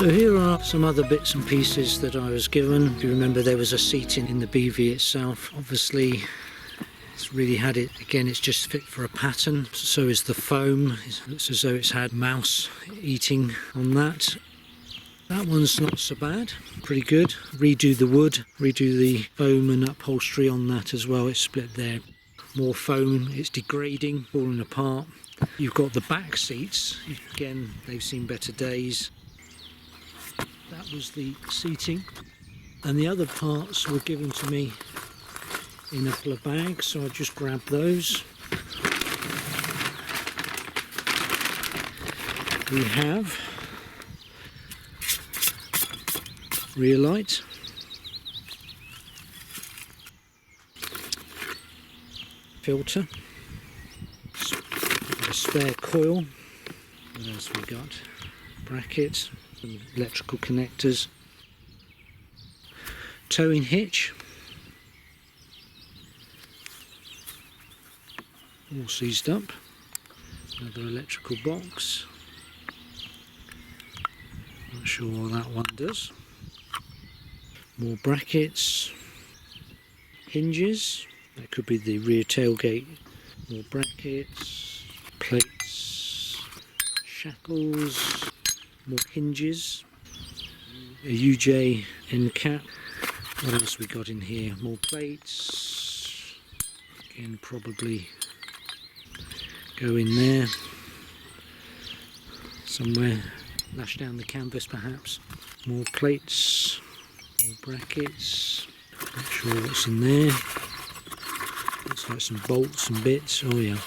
So here are some other bits and pieces that I was given. If you remember, there was a seating in the BV itself. Obviously it's really had it, again, it's just fit for a pattern. So is the foam. It looks as though it's had mouse eating on that. That one's not so bad, pretty good. Redo the wood, redo the foam and upholstery on that as well. It's split there. More foam, it's degrading, falling apart. You've got the back seats, again, they've seen better days. That was the seating. And the other parts were given to me in a couple of bags, so I just grabbed those. We have rear light, filter, a spare coil. What else we got? Brackets, some electrical connectors, towing hitch, all seized up. Another electrical box. Not sure what that one does. More brackets, hinges, that could be the rear tailgate. More brackets, plates, shackles, more hinges, a UJ end cap. What else we got in here? More plates, again probably go in there somewhere, lash down the canvas perhaps. More plates, more brackets, not sure what's in there. Looks like some bolts and bits. Oh yeah,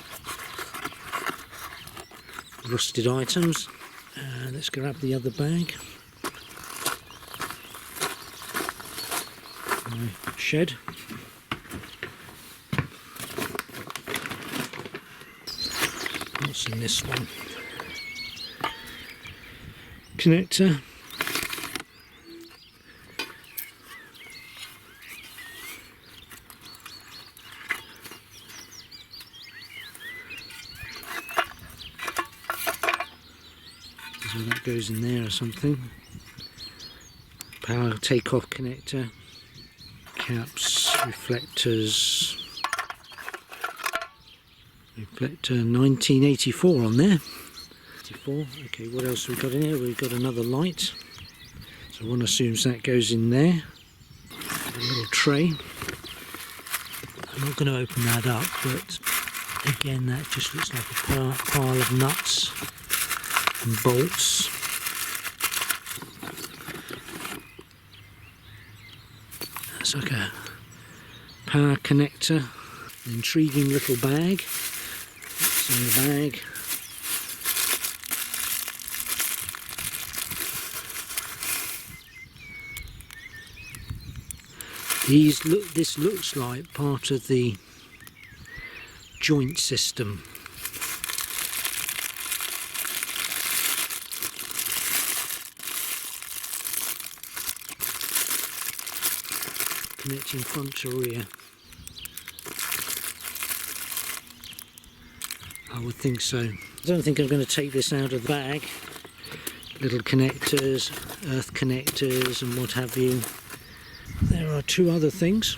rusted items. Let's grab the other bag. My shed. What's in this one? Connector. So that goes in there or something. Power take-off connector, caps, reflectors. Reflector 1984 on there. 84. Okay, what else have we got in here? We've got another light. So one assumes that goes in there. A little tray. I'm not going to open that up, but again, that just looks like a pile of nuts and bolts. That's like a power connector. An intriguing little bag. What's in the bag? This looks like part of the joint system. Connecting front to rear. I would think so. I don't think I'm going to take this out of the bag. Little connectors, earth connectors and what have you. There are two other things.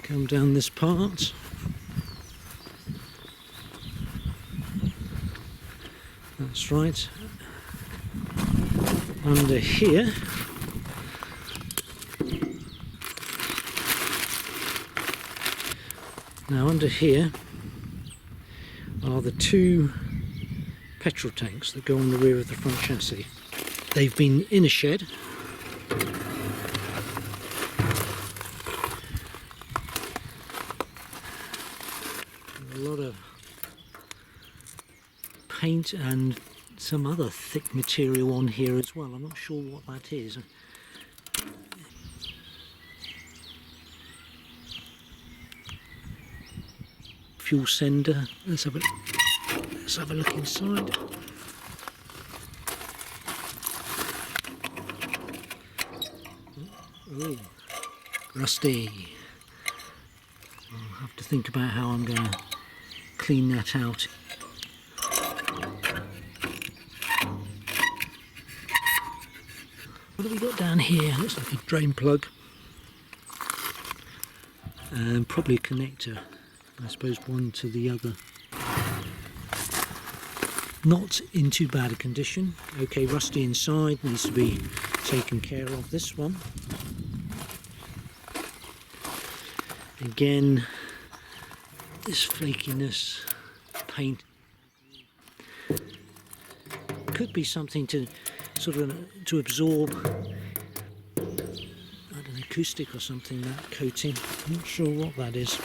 Come down this part. That's right. Under here now under here are the two petrol tanks that go on the rear of the front chassis. They've been in a shed. A lot of paint and some other thick material on here as well. I'm not sure what that is. Fuel sender. Let's have a look inside. Oh, rusty. I'll have to think about how I'm going to clean that out. What have we got down here? Looks like a drain plug. And probably a connector. I suppose one to the other. Not in too bad a condition. Okay, rusty inside, needs to be taken care of. This one. Again, this flakiness, paint. Could be something to sort of to absorb, I don't know, acoustic or something, that coating. I'm not sure what that is.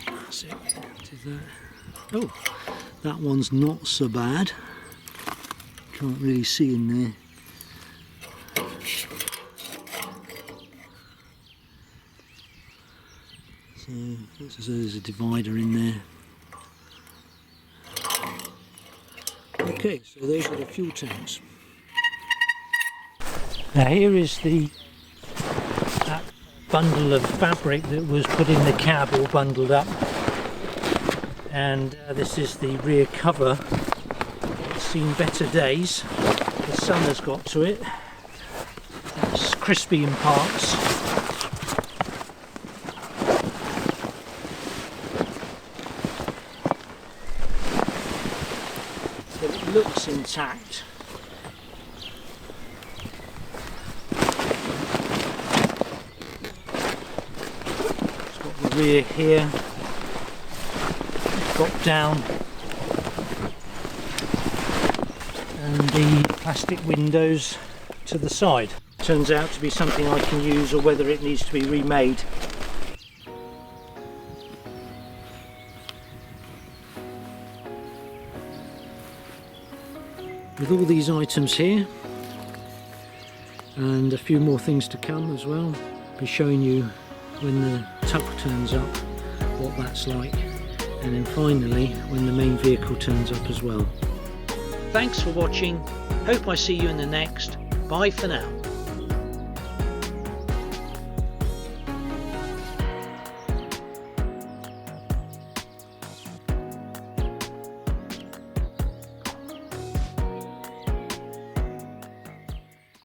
That's it. Do that. Oh, that one's not so bad. Can't really see in there. So there's a divider in there. Okay, so those are the fuel tanks. Now here is that bundle of fabric that was put in the cab, all bundled up, and this is the rear cover. It's seen better days. The sun has got to it. It's crispy in parts. But it looks intact. It's got the rear here, drop down, and the plastic windows to the side. Turns out to be something I can use, or whether it needs to be remade. With all these items here, and a few more things to come as well, I'll be showing you when the tug turns up what that's like, and then finally when the main vehicle turns up as well. Thanks for watching, hope I see you in the next. Bye for now.